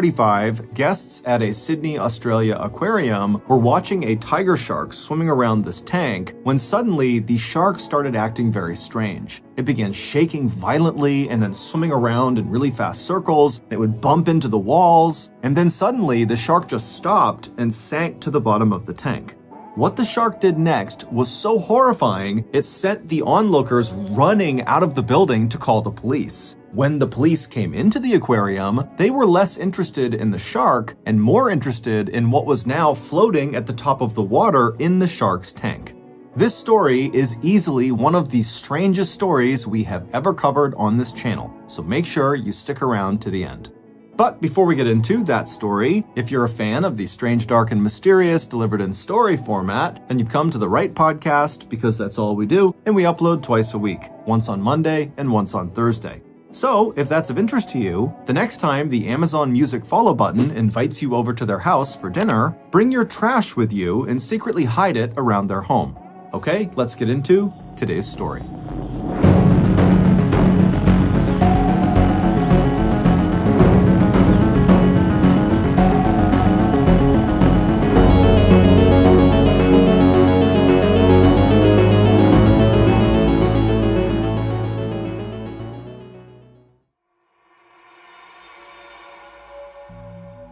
1935, guests at a Sydney, Australia aquarium were watching a tiger shark swimming around this tank when suddenly the shark started acting very strange. It began shaking violently and then swimming around in really fast circles. It would bump into the walls, and then suddenly the shark just stopped and sank to the bottom of the tank. What the shark did next was so horrifying, it sent the onlookers running out of the building to call the police. When the police came into the aquarium, they were less interested in the shark and more interested in what was now floating at the top of the water in the shark's tank. This story is easily one of the strangest stories we have ever covered on this channel, so make sure you stick around to the end. But before we get into that story, if you're a fan of the strange, dark, and mysterious delivered in story format, then you've come to the right podcast because that's all we do, and we upload twice a week, once on Monday and once on Thursday. So, if that's of interest to you, the next time the Amazon Music follow button invites you over to their house for dinner, bring your trash with you and secretly hide it around their home. Okay, let's get into today's story.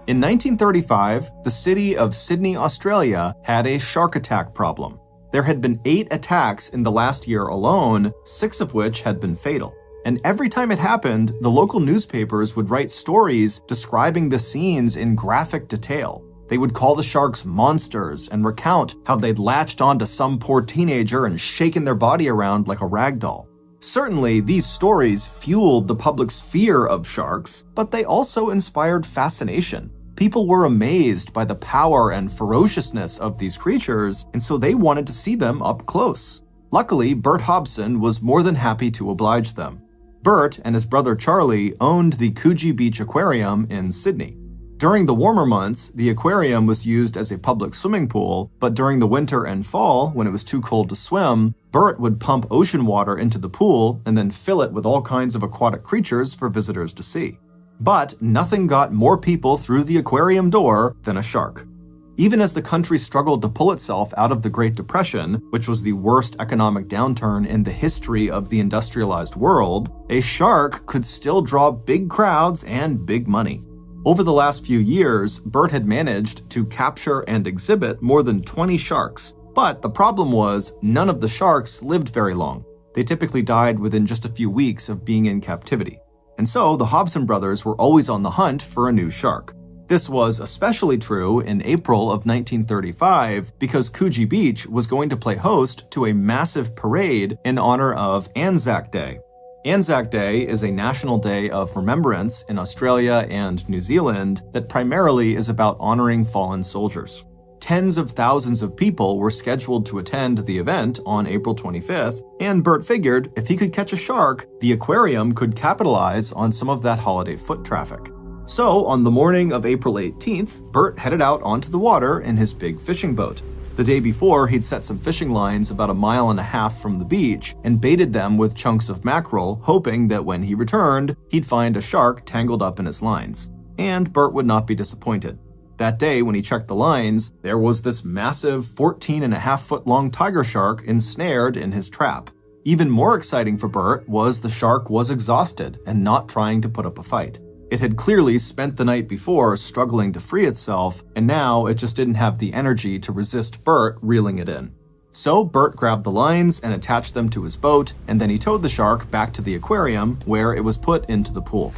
In 1935, the city of Sydney, Australia had a shark attack problem. There had been 8 attacks in the last year alone, 6 of which had been fatal. And every time it happened, the local newspapers would write stories describing the scenes in graphic detail. They would call the sharks monsters and recount how they'd latched onto some poor teenager and shaken their body around like a rag doll. Certainly, these stories fueled the public's fear of sharks, but they also inspired fascination. People were amazed by the power and ferociousness of these creatures, and so they wanted to see them up close. Luckily, Bert Hobson was more than happy to oblige them. Bert and his brother Charlie owned the Coogee Beach Aquarium in Sydney. During the warmer months, the aquarium was used as a public swimming pool, but during the winter and fall, when it was too cold to swim, Bert would pump ocean water into the pool and then fill it with all kinds of aquatic creatures for visitors to see. But nothing got more people through the aquarium door than a shark. Even as the country struggled to pull itself out of the Great Depression, which was the worst economic downturn in the history of the industrialized world, a shark could still draw big crowds and big money. Over the last few years, Bert had managed to capture and exhibit more than 20 sharks, but the problem was none of the sharks lived very long. They typically died within just a few weeks of being in captivity. And so the Hobson brothers were always on the hunt for a new shark. This was especially true in April of 1935 because Coogee Beach was going to play host to a massive parade in honor of Anzac Day. Anzac Day is a national day of remembrance in Australia and New Zealand that primarily is about honoring fallen soldiers. Tens of thousands of people were scheduled to attend the event on April 25th, and Bert figured if he could catch a shark, the aquarium could capitalize on some of that holiday foot traffic. So, on the morning of April 18th, Bert headed out onto the water in his big fishing boat. The day before, he'd set some fishing lines about 1.5 miles from the beach and baited them with chunks of mackerel, hoping that when he returned, he'd find a shark tangled up in his lines. And Bert would not be disappointed. That day, when he checked the lines, there was this massive 14.5-foot-long tiger shark ensnared in his trap. Even more exciting for Bert was the shark was exhausted and not trying to put up a fight. It had clearly spent the night before struggling to free itself, and now it just didn't have the energy to resist Bert reeling it in. So Bert grabbed the lines and attached them to his boat, and then he towed the shark back to the aquarium where it was put into the pool.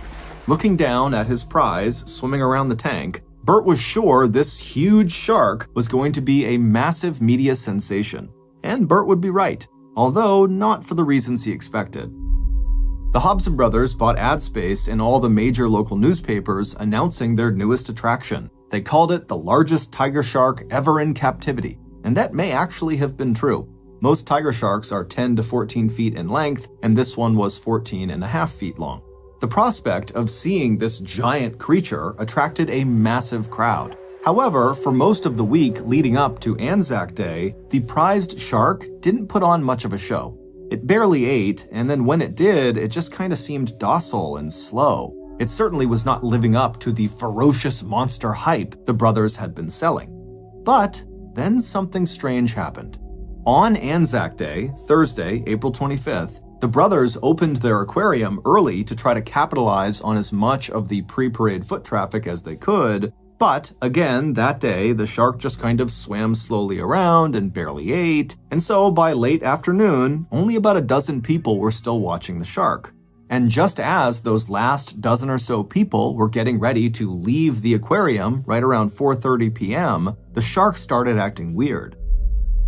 Looking down at his prize swimming around the tank, Bert was sure this huge shark was going to be a massive media sensation. And Bert would be right, although not for the reasons he expected. The Hobson brothers bought ad space in all the major local newspapers announcing their newest attraction. They called it the largest tiger shark ever in captivity, and that may actually have been true. Most tiger sharks are 10 to 14 feet in length, and this one was 14.5 feet long. The prospect of seeing this giant creature attracted a massive crowd. However, for most of the week leading up to Anzac Day, the prized shark didn't put on much of a show. It barely ate, and then when it did, it just kind of seemed docile and slow. It certainly was not living up to the ferocious monster hype the brothers had been selling. But then something strange happened. On Anzac Day, Thursday, April 25th, the brothers opened their aquarium early to try to capitalize on as much of the pre-parade foot traffic as they could. But again, that day, the shark just kind of swam slowly around and barely ate. And so by late afternoon, only about a dozen people were still watching the shark. And just as those last dozen or so people were getting ready to leave the aquarium right around 4:30 p.m., the shark started acting weird.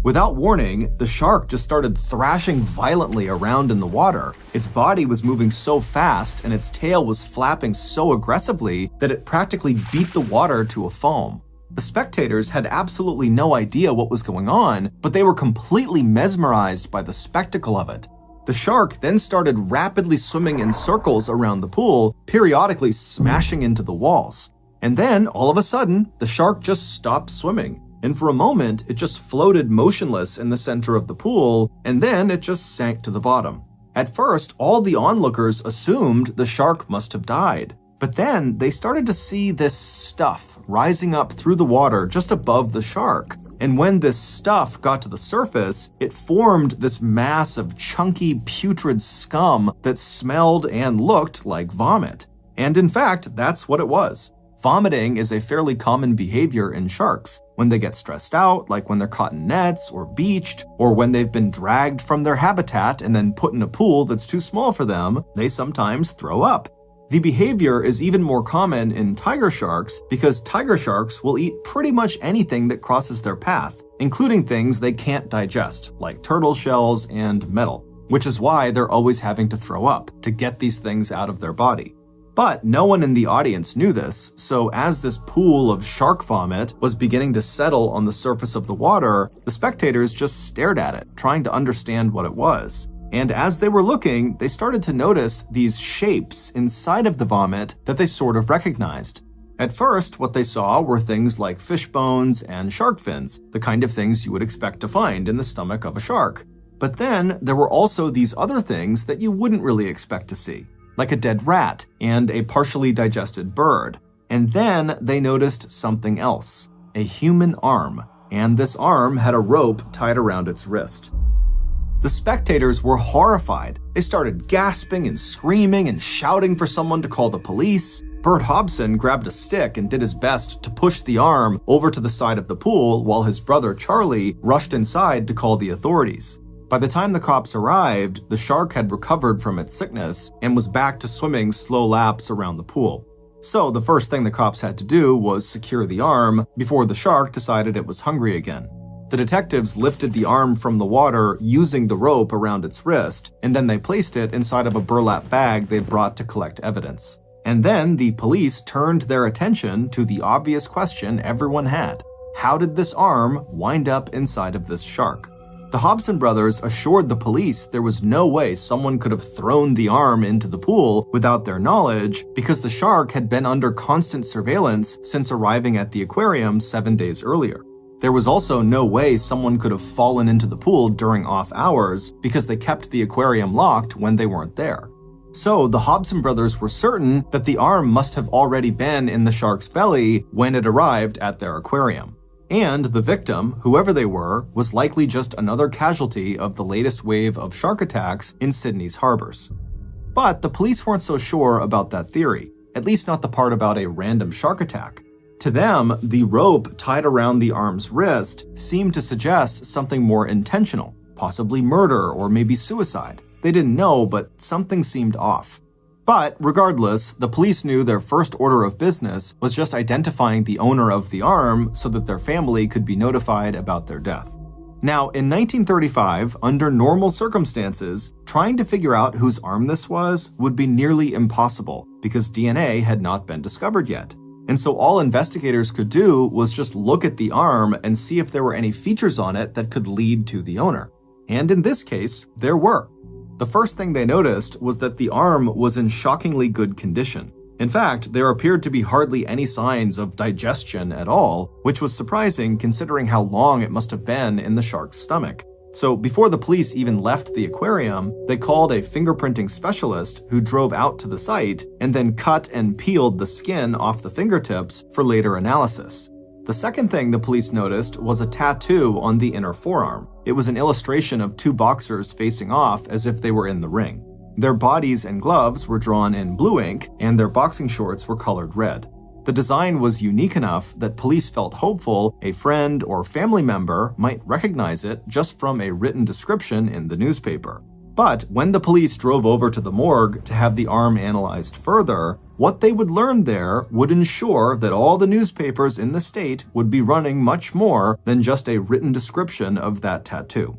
Without warning, the shark just started thrashing violently around in the water. Its body was moving so fast and its tail was flapping so aggressively that it practically beat the water to a foam. The spectators had absolutely no idea what was going on, but they were completely mesmerized by the spectacle of it. The shark then started rapidly swimming in circles around the pool, periodically smashing into the walls. And then, all of a sudden, the shark just stopped swimming. And for a moment, it just floated motionless in the center of the pool, and then it just sank to the bottom. At first, all the onlookers assumed the shark must have died. But then they started to see this stuff rising up through the water just above the shark. And when this stuff got to the surface, it formed this mass of chunky, putrid scum that smelled and looked like vomit. And in fact, that's what it was. Vomiting is a fairly common behavior in sharks. When they get stressed out, like when they're caught in nets or beached, or when they've been dragged from their habitat and then put in a pool that's too small for them, they sometimes throw up. The behavior is even more common in tiger sharks because tiger sharks will eat pretty much anything that crosses their path, including things they can't digest, like turtle shells and metal, which is why they're always having to throw up to get these things out of their body. But no one in the audience knew this, so as this pool of shark vomit was beginning to settle on the surface of the water, the spectators just stared at it, trying to understand what it was. And as they were looking, they started to notice these shapes inside of the vomit that they sort of recognized. At first, what they saw were things like fish bones and shark fins, the kind of things you would expect to find in the stomach of a shark. But then there were also these other things that you wouldn't really expect to see, like a dead rat and a partially digested bird. And then they noticed something else, a human arm, and this arm had a rope tied around its wrist. The spectators were horrified. They started gasping and screaming and shouting for someone to call the police. Bert Hobson grabbed a stick and did his best to push the arm over to the side of the pool while his brother Charlie rushed inside to call the authorities. By the time the cops arrived, the shark had recovered from its sickness and was back to swimming slow laps around the pool. So the first thing the cops had to do was secure the arm before the shark decided it was hungry again. The detectives lifted the arm from the water using the rope around its wrist, and then they placed it inside of a burlap bag they'd brought to collect evidence. And then the police turned their attention to the obvious question everyone had. How did this arm wind up inside of this shark? The Hobson brothers assured the police there was no way someone could have thrown the arm into the pool without their knowledge because the shark had been under constant surveillance since arriving at the aquarium 7 days earlier. There was also no way someone could have fallen into the pool during off hours because they kept the aquarium locked when they weren't there. So the Hobson brothers were certain that the arm must have already been in the shark's belly when it arrived at their aquarium. And the victim, whoever they were, was likely just another casualty of the latest wave of shark attacks in Sydney's harbors. But the police weren't so sure about that theory, at least not the part about a random shark attack. To them, the rope tied around the arm's wrist seemed to suggest something more intentional, possibly murder or maybe suicide. They didn't know, but something seemed off. But regardless, the police knew their first order of business was just identifying the owner of the arm so that their family could be notified about their death. Now, in 1935, under normal circumstances, trying to figure out whose arm this was would be nearly impossible because DNA had not been discovered yet. And so all investigators could do was just look at the arm and see if there were any features on it that could lead to the owner. And in this case, there were. The first thing they noticed was that the arm was in shockingly good condition. In fact, there appeared to be hardly any signs of digestion at all, which was surprising considering how long it must have been in the shark's stomach. So before the police even left the aquarium, they called a fingerprinting specialist who drove out to the site and then cut and peeled the skin off the fingertips for later analysis. The second thing the police noticed was a tattoo on the inner forearm. It was an illustration of two boxers facing off as if they were in the ring. Their bodies and gloves were drawn in blue ink, and their boxing shorts were colored red. The design was unique enough that police felt hopeful a friend or family member might recognize it just from a written description in the newspaper. But when the police drove over to the morgue to have the arm analyzed further, what they would learn there would ensure that all the newspapers in the state would be running much more than just a written description of that tattoo.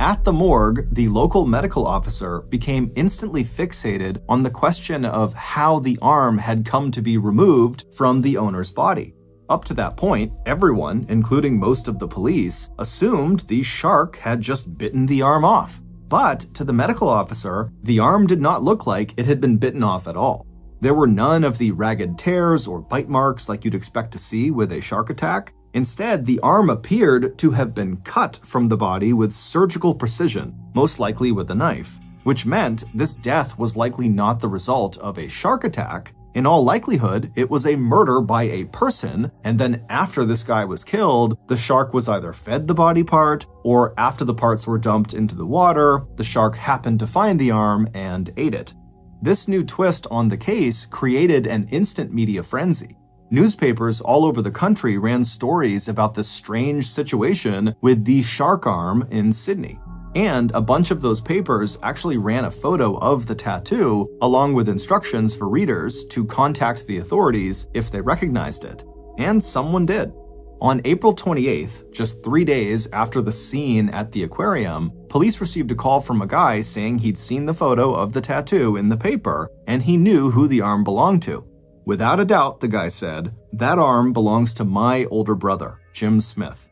At the morgue, the local medical officer became instantly fixated on the question of how the arm had come to be removed from the owner's body. Up to that point, everyone, including most of the police, assumed the shark had just bitten the arm off. But to the medical officer, the arm did not look like it had been bitten off at all. There were none of the ragged tears or bite marks like you'd expect to see with a shark attack. Instead, the arm appeared to have been cut from the body with surgical precision, most likely with a knife, which meant this death was likely not the result of a shark attack. In all likelihood, it was a murder by a person, and then after this guy was killed, the shark was either fed the body part, or after the parts were dumped into the water, the shark happened to find the arm and ate it. This new twist on the case created an instant media frenzy. Newspapers all over the country ran stories about this strange situation with the shark arm in Sydney. And a bunch of those papers actually ran a photo of the tattoo, along with instructions for readers to contact the authorities if they recognized it. And someone did. On April 28th, just 3 days after the scene at the aquarium, police received a call from a guy saying he'd seen the photo of the tattoo in the paper, and he knew who the arm belonged to. Without a doubt, the guy said, that arm belongs to my older brother, Jim Smith.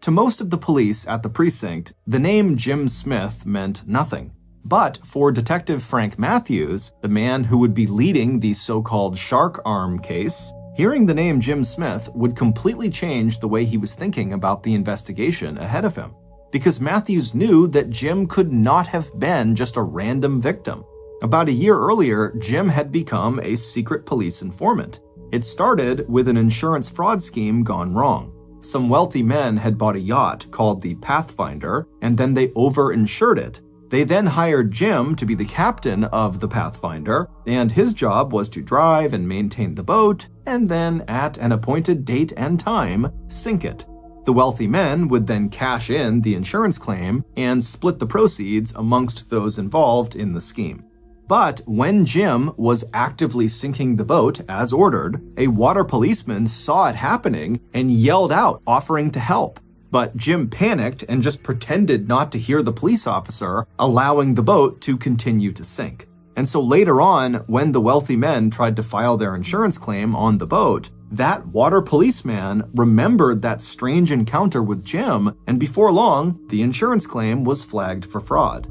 To most of the police at the precinct, the name Jim Smith meant nothing. But for Detective Frank Matthews, the man who would be leading the so-called shark arm case, hearing the name Jim Smith would completely change the way he was thinking about the investigation ahead of him. Because Matthews knew that Jim could not have been just a random victim. About a year earlier, Jim had become a secret police informant. It started with an insurance fraud scheme gone wrong. Some wealthy men had bought a yacht called the Pathfinder, and then they over-insured it. They then hired Jim to be the captain of the Pathfinder, and his job was to drive and maintain the boat, and then, at an appointed date and time, sink it. The wealthy men would then cash in the insurance claim and split the proceeds amongst those involved in the scheme. But when Jim was actively sinking the boat as ordered, a water policeman saw it happening and yelled out, offering to help. But Jim panicked and just pretended not to hear the police officer, allowing the boat to continue to sink. And so later on, when the wealthy men tried to file their insurance claim on the boat, that water policeman remembered that strange encounter with Jim, and before long, the insurance claim was flagged for fraud.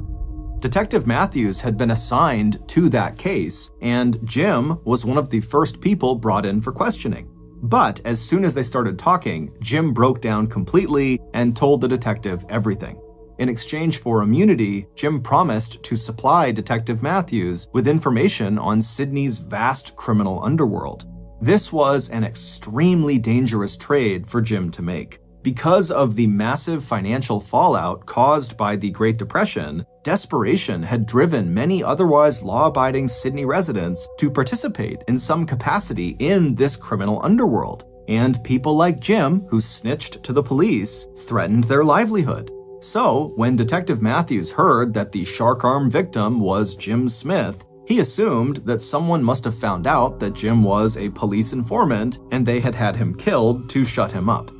Detective Matthews had been assigned to that case, and Jim was one of the first people brought in for questioning. But as soon as they started talking, Jim broke down completely and told the detective everything. In exchange for immunity, Jim promised to supply Detective Matthews with information on Sydney's vast criminal underworld. This was an extremely dangerous trade for Jim to make. Because of the massive financial fallout caused by the Great Depression, desperation had driven many otherwise law-abiding Sydney residents to participate in some capacity in this criminal underworld. And people like Jim, who snitched to the police, threatened their livelihood. So, when Detective Matthews heard that the shark arm victim was Jim Smith, he assumed that someone must have found out that Jim was a police informant and they had had him killed to shut him up.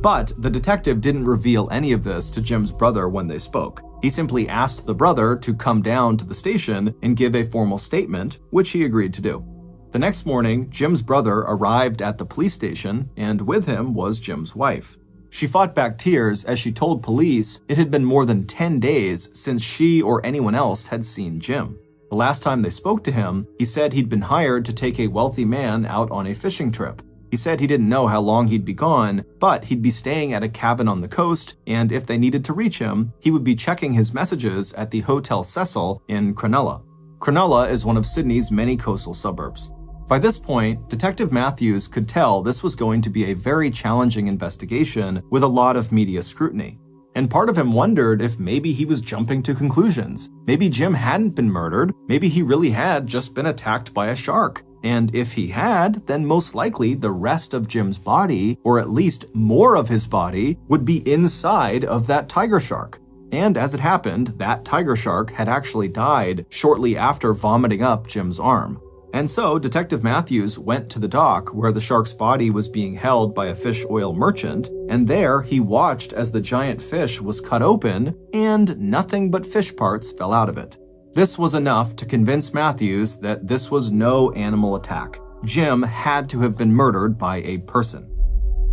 But the detective didn't reveal any of this to Jim's brother when they spoke. He simply asked the brother to come down to the station and give a formal statement, which he agreed to do. The next morning, Jim's brother arrived at the police station, and with him was Jim's wife. She fought back tears as she told police it had been more than 10 days since she or anyone else had seen Jim. The last time they spoke to him, he said he'd been hired to take a wealthy man out on a fishing trip. He said he didn't know how long he'd be gone, but he'd be staying at a cabin on the coast, and if they needed to reach him, he would be checking his messages at the Hotel Cecil in Cronulla. Cronulla is one of Sydney's many coastal suburbs. By this point, Detective Matthews could tell this was going to be a very challenging investigation with a lot of media scrutiny. And part of him wondered if maybe he was jumping to conclusions. Maybe Jim hadn't been murdered, maybe he really had just been attacked by a shark. And if he had, then most likely the rest of Jim's body, or at least more of his body, would be inside of that tiger shark. And as it happened, that tiger shark had actually died shortly after vomiting up Jim's arm. And so Detective Matthews went to the dock where the shark's body was being held by a fish oil merchant, and there he watched as the giant fish was cut open and nothing but fish parts fell out of it. This was enough to convince Matthews that this was no animal attack. Jim had to have been murdered by a person.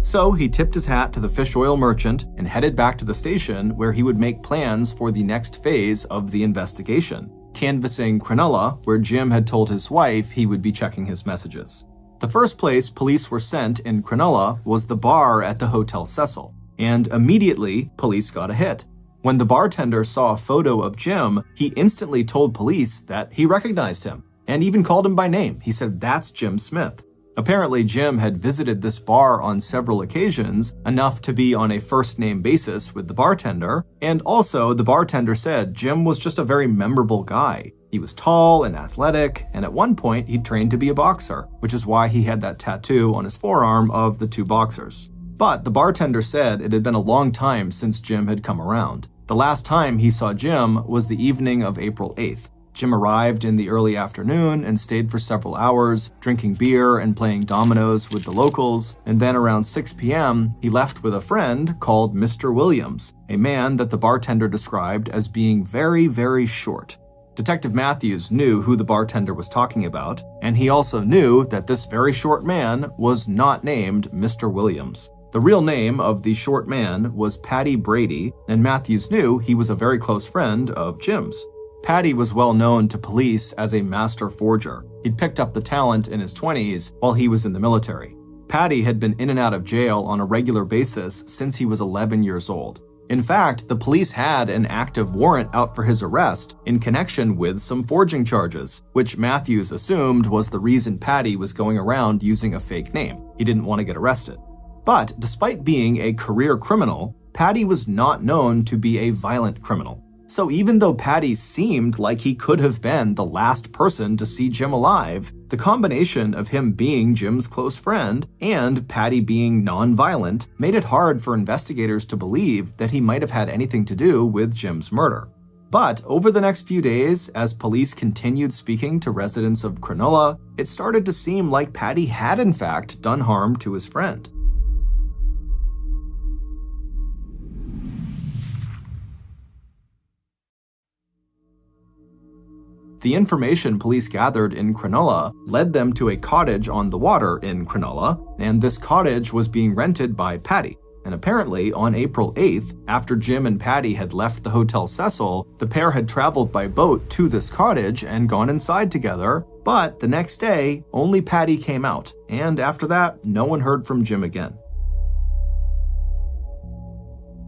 So he tipped his hat to the fish oil merchant and headed back to the station where he would make plans for the next phase of the investigation, canvassing Cronulla, where Jim had told his wife he would be checking his messages. The first place police were sent in Cronulla was the bar at the Hotel Cecil, and immediately police got a hit. When the bartender saw a photo of Jim, he instantly told police that he recognized him, and even called him by name. He said, "That's Jim Smith." Apparently, Jim had visited this bar on several occasions, enough to be on a first-name basis with the bartender, and also the bartender said Jim was just a very memorable guy. He was tall and athletic, and at one point he trained to be a boxer, which is why he had that tattoo on his forearm of the two boxers. But the bartender said it had been a long time since Jim had come around. The last time he saw Jim was the evening of April 8th. Jim arrived in the early afternoon and stayed for several hours, drinking beer and playing dominoes with the locals, and then around 6 p.m., he left with a friend called Mr. Williams, a man that the bartender described as being very, very short. Detective Matthews knew who the bartender was talking about, and he also knew that this very short man was not named Mr. Williams. The real name of the short man was Paddy Brady, and Matthews knew he was a very close friend of Jim's. Paddy was well known to police as a master forger. He'd picked up the talent in his 20s while he was in the military. Paddy had been in and out of jail on a regular basis since he was 11 years old. In fact, the police had an active warrant out for his arrest in connection with some forging charges, which Matthews assumed was the reason Paddy was going around using a fake name. He didn't want to get arrested. But despite being a career criminal, Paddy was not known to be a violent criminal. So even though Paddy seemed like he could have been the last person to see Jim alive, the combination of him being Jim's close friend and Paddy being non-violent made it hard for investigators to believe that he might have had anything to do with Jim's murder. But over the next few days, as police continued speaking to residents of Cronulla, it started to seem like Paddy had in fact done harm to his friend. The information police gathered in Cronulla led them to a cottage on the water in Cronulla, and this cottage was being rented by Paddy. And apparently, on April 8th, after Jim and Paddy had left the Hotel Cecil, the pair had traveled by boat to this cottage and gone inside together, but the next day, only Paddy came out, and after that, no one heard from Jim again.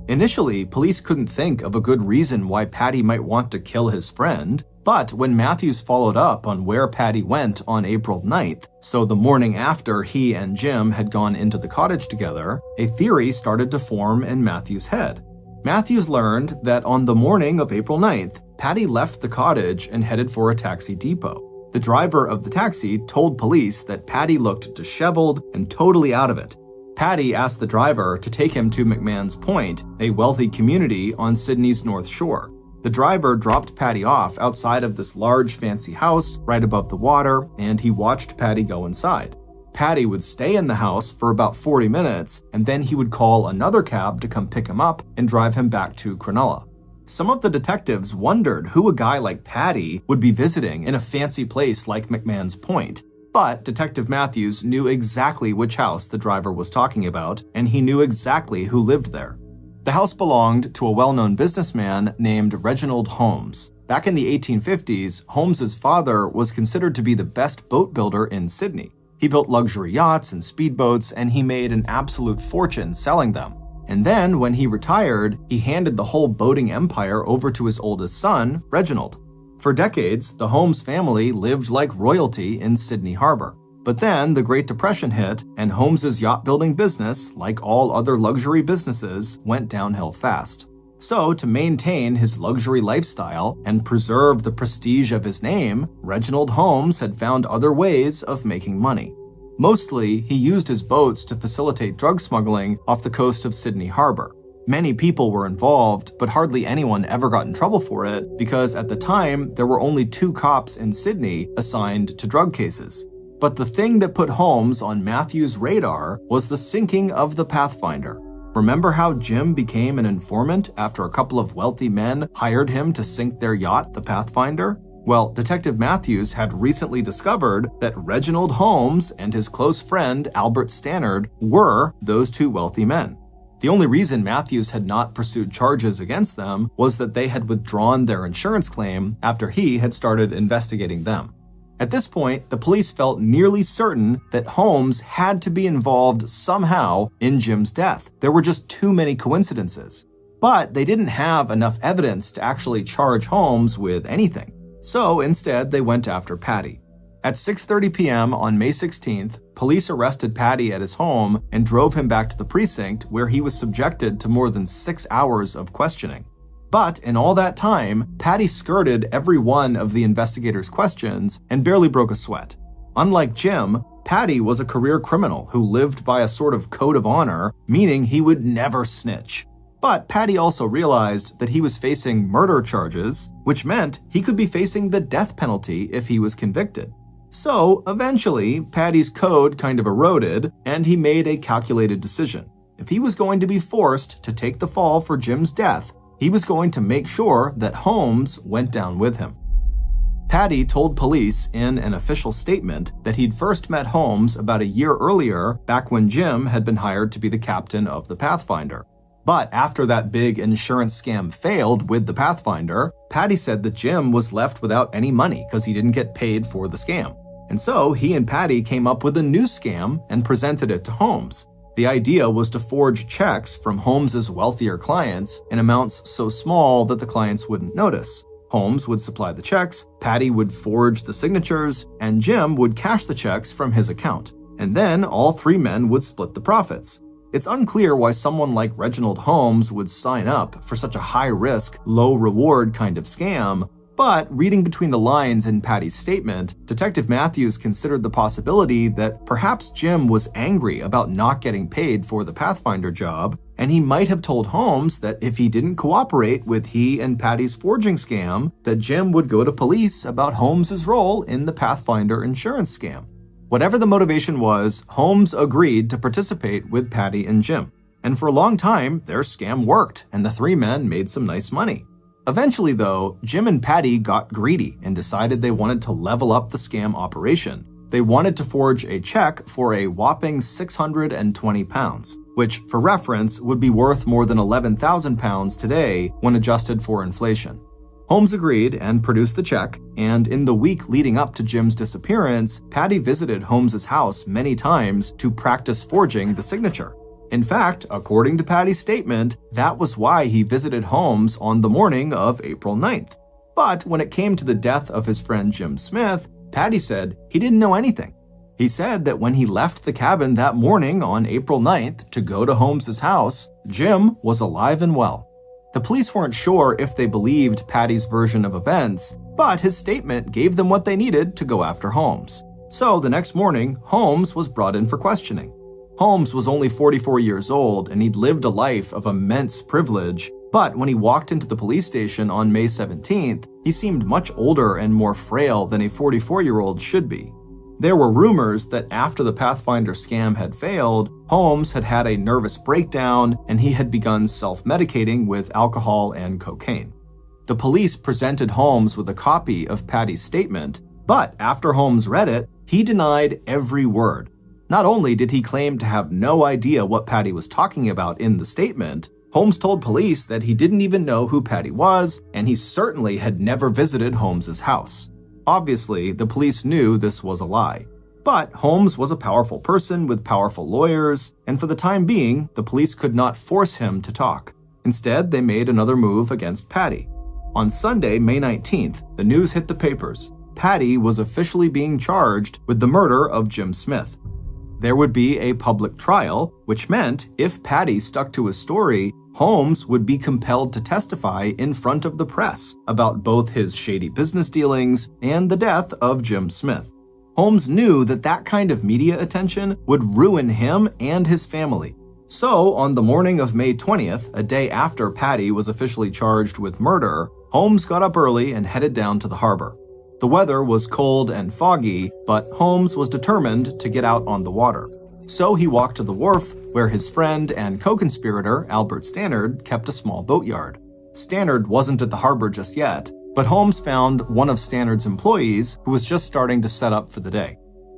Initially, police couldn't think of a good reason why Paddy might want to kill his friend, but when Matthews followed up on where Paddy went on April 9th, so the morning after he and Jim had gone into the cottage together, a theory started to form in Matthews' head. Matthews learned that on the morning of April 9th, Paddy left the cottage and headed for a taxi depot. The driver of the taxi told police that Paddy looked disheveled and totally out of it. Paddy asked the driver to take him to McMahon's Point, a wealthy community on Sydney's North Shore. The driver dropped Paddy off outside of this large fancy house right above the water, and he watched Paddy go inside. Paddy would stay in the house for about 40 minutes, and then he would call another cab to come pick him up and drive him back to Cronulla. Some of the detectives wondered who a guy like Paddy would be visiting in a fancy place like McMahon's Point, but Detective Matthews knew exactly which house the driver was talking about, and he knew exactly who lived there. The house belonged to a well-known businessman named Reginald Holmes. Back in the 1850s, Holmes's father was considered to be the best boat builder in Sydney. He built luxury yachts and speedboats, and he made an absolute fortune selling them. And then, when he retired, he handed the whole boating empire over to his oldest son, Reginald. For decades, the Holmes family lived like royalty in Sydney Harbor. But then the Great Depression hit, and Holmes's yacht building business, like all other luxury businesses, went downhill fast. So, to maintain his luxury lifestyle and preserve the prestige of his name, Reginald Holmes had found other ways of making money. Mostly, he used his boats to facilitate drug smuggling off the coast of Sydney Harbor. Many people were involved, but hardly anyone ever got in trouble for it because at the time, there were only 2 cops in Sydney assigned to drug cases. But the thing that put Holmes on Matthews' radar was the sinking of the Pathfinder. Remember how Jim became an informant after a couple of wealthy men hired him to sink their yacht, the Pathfinder? Well, Detective Matthews had recently discovered that Reginald Holmes and his close friend Albert Stannard were those 2 wealthy men. The only reason Matthews had not pursued charges against them was that they had withdrawn their insurance claim after he had started investigating them. At this point, the police felt nearly certain that Holmes had to be involved somehow in Jim's death. There were just too many coincidences. But they didn't have enough evidence to actually charge Holmes with anything. So instead, they went after Paddy. At 6:30 p.m. on May 16th, police arrested Paddy at his home and drove him back to the precinct where he was subjected to more than 6 hours of questioning. But in all that time, Paddy skirted every one of the investigators' questions and barely broke a sweat. Unlike Jim, Paddy was a career criminal who lived by a sort of code of honor, meaning he would never snitch. But Paddy also realized that he was facing murder charges, which meant he could be facing the death penalty if he was convicted. So, eventually, Paddy's code kind of eroded, and he made a calculated decision. If he was going to be forced to take the fall for Jim's death, he was going to make sure that Holmes went down with him. Paddy told police in an official statement that he'd first met Holmes about a year earlier, back when Jim had been hired to be the captain of the Pathfinder. But after that big insurance scam failed with the Pathfinder, Paddy said that Jim was left without any money because he didn't get paid for the scam. And so he and Paddy came up with a new scam and presented it to Holmes. The idea was to forge checks from Holmes's wealthier clients in amounts so small that the clients wouldn't notice. Holmes would supply the checks, Paddy would forge the signatures, and Jim would cash the checks from his account. And then all 3 men would split the profits. It's unclear why someone like Reginald Holmes would sign up for such a high-risk, low-reward kind of scam, but reading between the lines in Paddy's statement, Detective Matthews considered the possibility that perhaps Jim was angry about not getting paid for the Pathfinder job, and he might have told Holmes that if he didn't cooperate with he and Paddy's forging scam, that Jim would go to police about Holmes's role in the Pathfinder insurance scam. Whatever the motivation was, Holmes agreed to participate with Paddy and Jim. And for a long time, their scam worked, and the 3 men made some nice money. Eventually, though, Jim and Paddy got greedy and decided they wanted to level up the scam operation. They wanted to forge a check for a whopping £620, which, for reference, would be worth more than £11,000 today when adjusted for inflation. Holmes agreed and produced the check, and in the week leading up to Jim's disappearance, Paddy visited Holmes's house many times to practice forging the signature. In fact, according to Paddy's statement, that was why he visited Holmes on the morning of April 9th. But when it came to the death of his friend Jim Smith, Paddy said he didn't know anything. He said that when he left the cabin that morning on April 9th to go to Holmes's house, Jim was alive and well. The police weren't sure if they believed Paddy's version of events, but his statement gave them what they needed to go after Holmes. So the next morning, Holmes was brought in for questioning. Holmes was only 44 years old and he'd lived a life of immense privilege, but when he walked into the police station on May 17th, he seemed much older and more frail than a 44-year-old should be. There were rumors that after the Pathfinder scam had failed, Holmes had had a nervous breakdown and he had begun self-medicating with alcohol and cocaine. The police presented Holmes with a copy of Paddy's statement, but after Holmes read it, he denied every word. Not only did he claim to have no idea what Paddy was talking about in the statement, Holmes told police that he didn't even know who Paddy was, and he certainly had never visited Holmes's house. Obviously, the police knew this was a lie. But Holmes was a powerful person with powerful lawyers, and for the time being, the police could not force him to talk. Instead, they made another move against Patty. On Sunday, May 19th, the news hit the papers. Patty was officially being charged with the murder of Jim Smith. There would be a public trial, which meant if Patty stuck to his story, Holmes would be compelled to testify in front of the press about both his shady business dealings and the death of Jim Smith. Holmes knew that that kind of media attention would ruin him and his family. So, on the morning of May 20th, a day after Patty was officially charged with murder, Holmes got up early and headed down to the harbor. The weather was cold and foggy, but Holmes was determined to get out on the water. So he walked to the wharf, where his friend and co-conspirator, Albert Stannard, kept a small boatyard. Stannard wasn't at the harbor just yet, but Holmes found one of Stannard's employees who was just starting to set up for the day.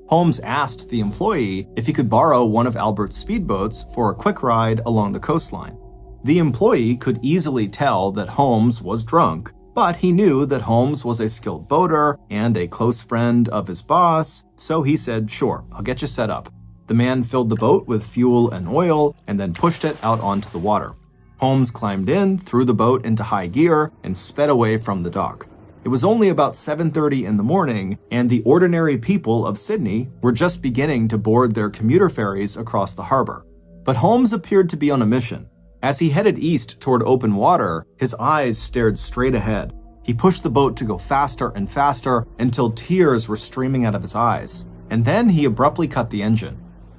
Holmes asked the employee if he could borrow one of Albert's speedboats for a quick ride along the coastline. The employee could easily tell that Holmes was drunk, but he knew that Holmes was a skilled boater and a close friend of his boss, so he said, "Sure, I'll get you set up." The man filled the boat with fuel and oil and then pushed it out onto the water. Holmes climbed in, threw the boat into high gear, and sped away from the dock. It was only about 7:30 in the morning, and the ordinary people of Sydney were just beginning to board their commuter ferries across the harbor. But Holmes appeared to be on a mission. As he headed east toward open water, his eyes stared straight ahead. He pushed the boat to go faster and faster until tears were streaming out of his eyes. And then he abruptly cut the engine.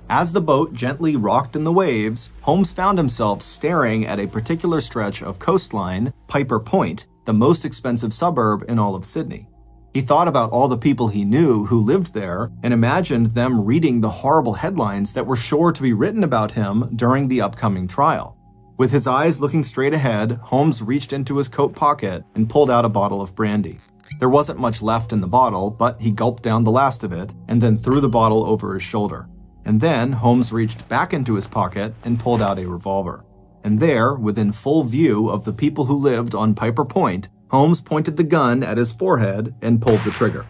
As the boat gently rocked in the waves, Holmes found himself staring at a particular stretch of coastline, Piper Point, the most expensive suburb in all of Sydney. He thought about all the people he knew who lived there and imagined them reading the horrible headlines that were sure to be written about him during the upcoming trial. With his eyes looking straight ahead, Holmes reached into his coat pocket and pulled out a bottle of brandy. There wasn't much left in the bottle, but he gulped down the last of it and then threw the bottle over his shoulder. And then Holmes reached back into his pocket and pulled out a revolver. And there, within full view of the people who lived on Piper Point, Holmes pointed the gun at his forehead and pulled the trigger.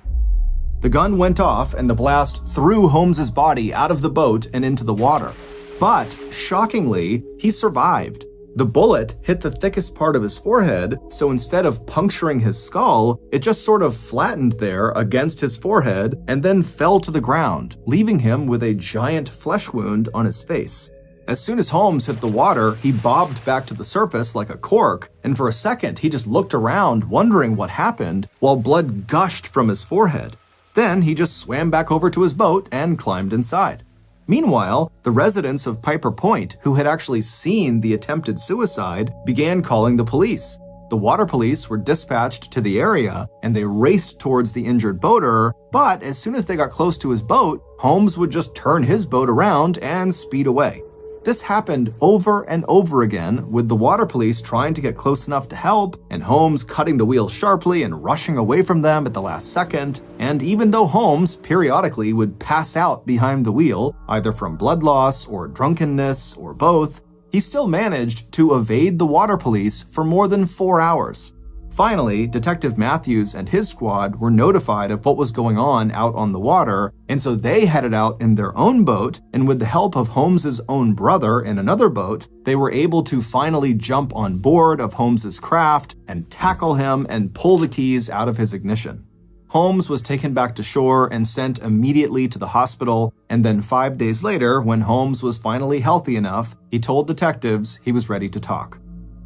The gun went off and the blast threw Holmes's body out of the boat and into the water. But, shockingly, he survived. The bullet hit the thickest part of his forehead, so instead of puncturing his skull, it just sort of flattened there against his forehead and then fell to the ground, leaving him with a giant flesh wound on his face. As soon as Holmes hit the water, he bobbed back to the surface like a cork, and for a second he just looked around wondering what happened while blood gushed from his forehead. Then he just swam back over to his boat and climbed inside. Meanwhile, the residents of Piper Point, who had actually seen the attempted suicide, began calling the police. The water police were dispatched to the area, and they raced towards the injured boater, but as soon as they got close to his boat, Holmes would just turn his boat around and speed away. This happened over and over again, with the water police trying to get close enough to help, and Holmes cutting the wheel sharply and rushing away from them at the last second. And even though Holmes periodically would pass out behind the wheel, either from blood loss or drunkenness or both, he still managed to evade the water police for more than 4 hours. Finally, Detective Matthews and his squad were notified of what was going on out on the water, and so they headed out in their own boat, and with the help of Holmes's own brother in another boat, they were able to finally jump on board of Holmes's craft and tackle him and pull the keys out of his ignition. Holmes was taken back to shore and sent immediately to the hospital, and then 5 days later, when Holmes was finally healthy enough, he told detectives he was ready to talk.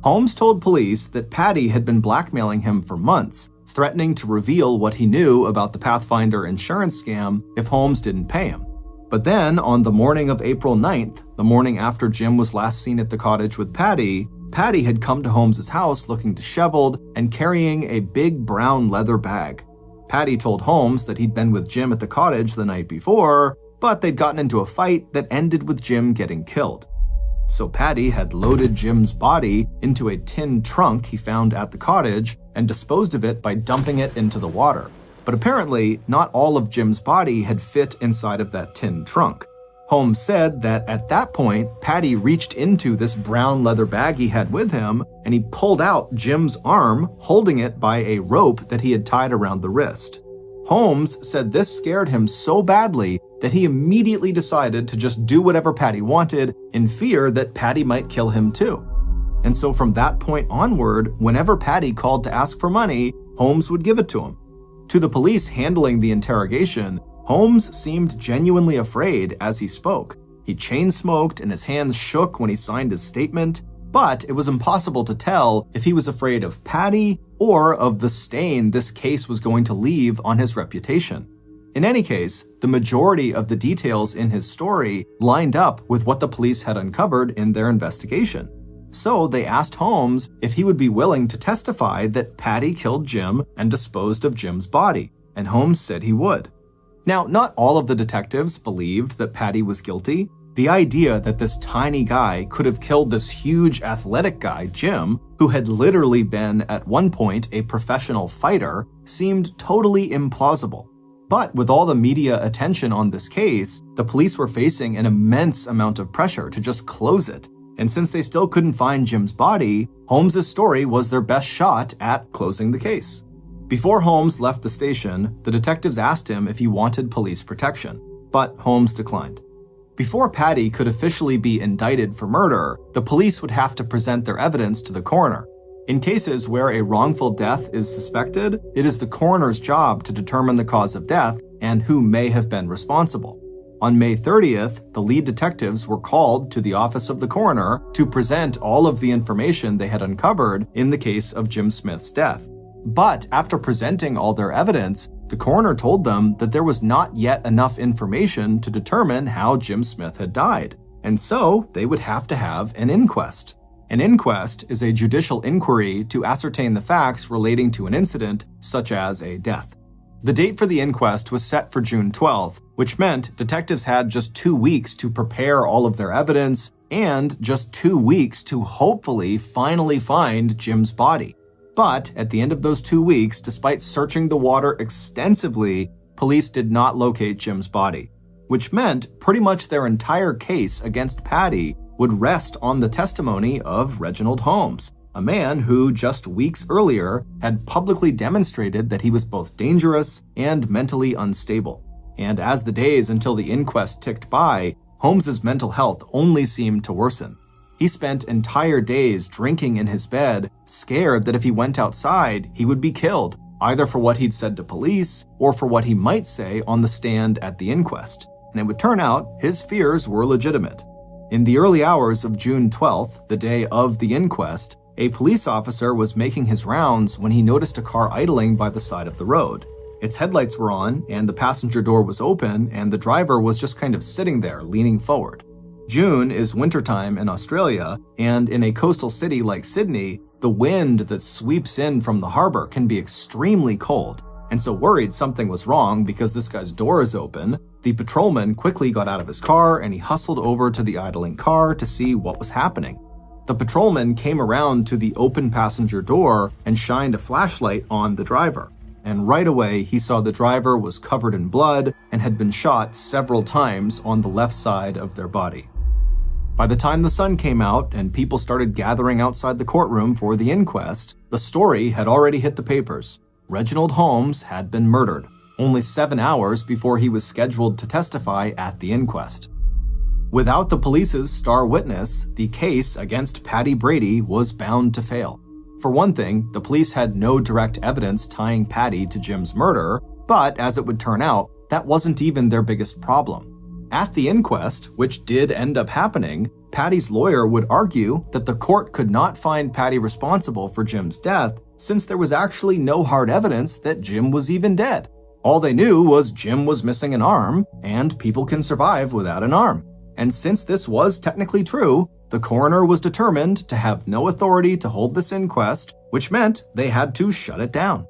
Holmes told police that Patty had been blackmailing him for months, threatening to reveal what he knew about the Pathfinder insurance scam if Holmes didn't pay him. But then, on the morning of April 9th, the morning after Jim was last seen at the cottage with Patty, Patty had come to Holmes's house looking disheveled and carrying a big brown leather bag. Patty told Holmes that he'd been with Jim at the cottage the night before, but they'd gotten into a fight that ended with Jim getting killed. So Patty had loaded Jim's body into a tin trunk he found at the cottage and disposed of it by dumping it into the water. But apparently, not all of Jim's body had fit inside of that tin trunk. Holmes said that at that point, Patty reached into this brown leather bag he had with him, and he pulled out Jim's arm, holding it by a rope that he had tied around the wrist. Holmes said this scared him so badly that he immediately decided to just do whatever Patty wanted in fear that Patty might kill him too. And so from that point onward, whenever Patty called to ask for money, Holmes would give it to him. To the police handling the interrogation, Holmes seemed genuinely afraid as he spoke. He chain-smoked and his hands shook when he signed his statement, but it was impossible to tell if he was afraid of Patty or of the stain this case was going to leave on his reputation. In any case, the majority of the details in his story lined up with what the police had uncovered in their investigation. So they asked Holmes if he would be willing to testify that Patty killed Jim and disposed of Jim's body, and Holmes said he would. Now, not all of the detectives believed that Patty was guilty. The idea that this tiny guy could have killed this huge athletic guy, Jim, who had literally been at one point a professional fighter, seemed totally implausible. But with all the media attention on this case, the police were facing an immense amount of pressure to just close it. And since they still couldn't find Jim's body, Holmes' story was their best shot at closing the case. Before Holmes left the station, the detectives asked him if he wanted police protection, but Holmes declined. Before Patty could officially be indicted for murder, the police would have to present their evidence to the coroner. In cases where a wrongful death is suspected, it is the coroner's job to determine the cause of death and who may have been responsible. On May 30th, the lead detectives were called to the office of the coroner to present all of the information they had uncovered in the case of Jim Smith's death. But after presenting all their evidence, the coroner told them that there was not yet enough information to determine how Jim Smith had died, and so they would have to have an inquest. An inquest is a judicial inquiry to ascertain the facts relating to an incident, such as a death. The date for the inquest was set for June 12th, which meant detectives had just 2 weeks to prepare all of their evidence and just 2 weeks to hopefully finally find Jim's body. But at the end of those 2 weeks, despite searching the water extensively, police did not locate Jim's body, which meant pretty much their entire case against Patty would rest on the testimony of Reginald Holmes, a man who just weeks earlier had publicly demonstrated that he was both dangerous and mentally unstable. And as the days until the inquest ticked by, Holmes's mental health only seemed to worsen. He spent entire days drinking in his bed, scared that if he went outside, he would be killed, either for what he'd said to police or for what he might say on the stand at the inquest. And it would turn out his fears were legitimate. In the early hours of June 12th, the day of the inquest, a police officer was making his rounds when he noticed a car idling by the side of the road. Its headlights were on, and the passenger door was open, and the driver was just kind of sitting there, leaning forward. June is wintertime in Australia, and in a coastal city like Sydney, the wind that sweeps in from the harbor can be extremely cold. And so worried something was wrong because this guy's door is open, the patrolman quickly got out of his car and he hustled over to the idling car to see what was happening. The patrolman came around to the open passenger door and shined a flashlight on the driver. And right away, he saw the driver was covered in blood and had been shot several times on the left side of their body. By the time the sun came out and people started gathering outside the courtroom for the inquest, the story had already hit the papers. Reginald Holmes had been murdered, only 7 hours before he was scheduled to testify at the inquest. Without the police's star witness, the case against Patty Brady was bound to fail. For one thing, the police had no direct evidence tying Patty to Jim's murder, but as it would turn out, that wasn't even their biggest problem. At the inquest, which did end up happening, Patty's lawyer would argue that the court could not find Patty responsible for Jim's death since there was actually no hard evidence that Jim was even dead. All they knew was Jim was missing an arm, and people can survive without an arm. And since this was technically true, the coroner was determined to have no authority to hold this inquest, which meant they had to shut it down.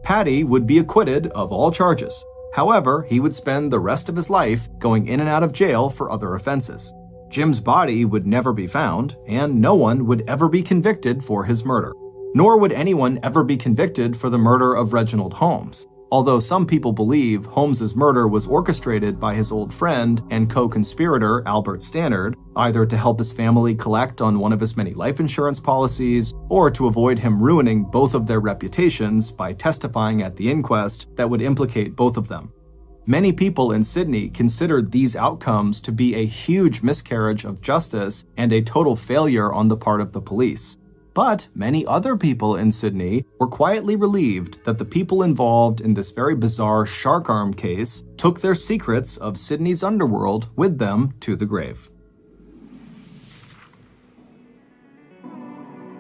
Patty would be acquitted of all charges. However, he would spend the rest of his life going in and out of jail for other offenses. Jim's body would never be found, and no one would ever be convicted for his murder. Nor would anyone ever be convicted for the murder of Reginald Holmes, although some people believe Holmes's murder was orchestrated by his old friend and co-conspirator Albert Stannard, either to help his family collect on one of his many life insurance policies, or to avoid him ruining both of their reputations by testifying at the inquest that would implicate both of them. Many people in Sydney considered these outcomes to be a huge miscarriage of justice and a total failure on the part of the police. But many other people in Sydney were quietly relieved that the people involved in this very bizarre shark arm case took their secrets of Sydney's underworld with them to the grave.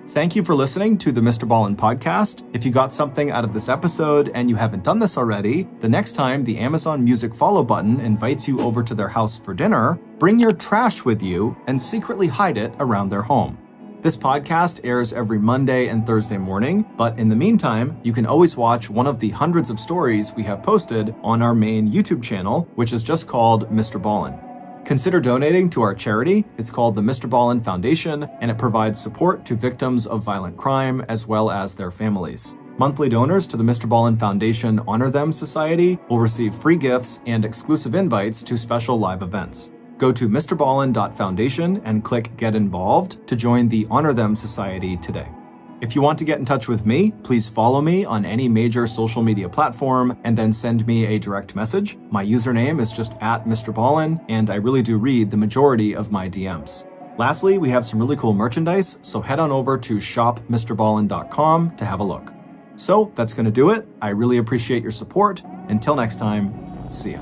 Thank you for listening to the MrBallen podcast. If you got something out of this episode and you haven't done this already, the next time the Amazon Music follow button invites you over to their house for dinner, bring your trash with you and secretly hide it around their home. This podcast airs every Monday and Thursday morning, but in the meantime, you can always watch one of the hundreds of stories we have posted on our main YouTube channel, which is just called MrBallen. Consider donating to our charity. It's called the MrBallen Foundation, and it provides support to victims of violent crime as well as their families. Monthly donors to the MrBallen Foundation Honor Them Society will receive free gifts and exclusive invites to special live events. Go to mrballen.foundation and click Get Involved to join the Honor Them Society today. If you want to get in touch with me, please follow me on any major social media platform and then send me a direct message. My username is just @MrBallen, and I really do read the majority of my DMs. Lastly, we have some really cool merchandise, so head on over to shopmrballen.com to have a look. So that's going to do it. I really appreciate your support. Until next time, see ya.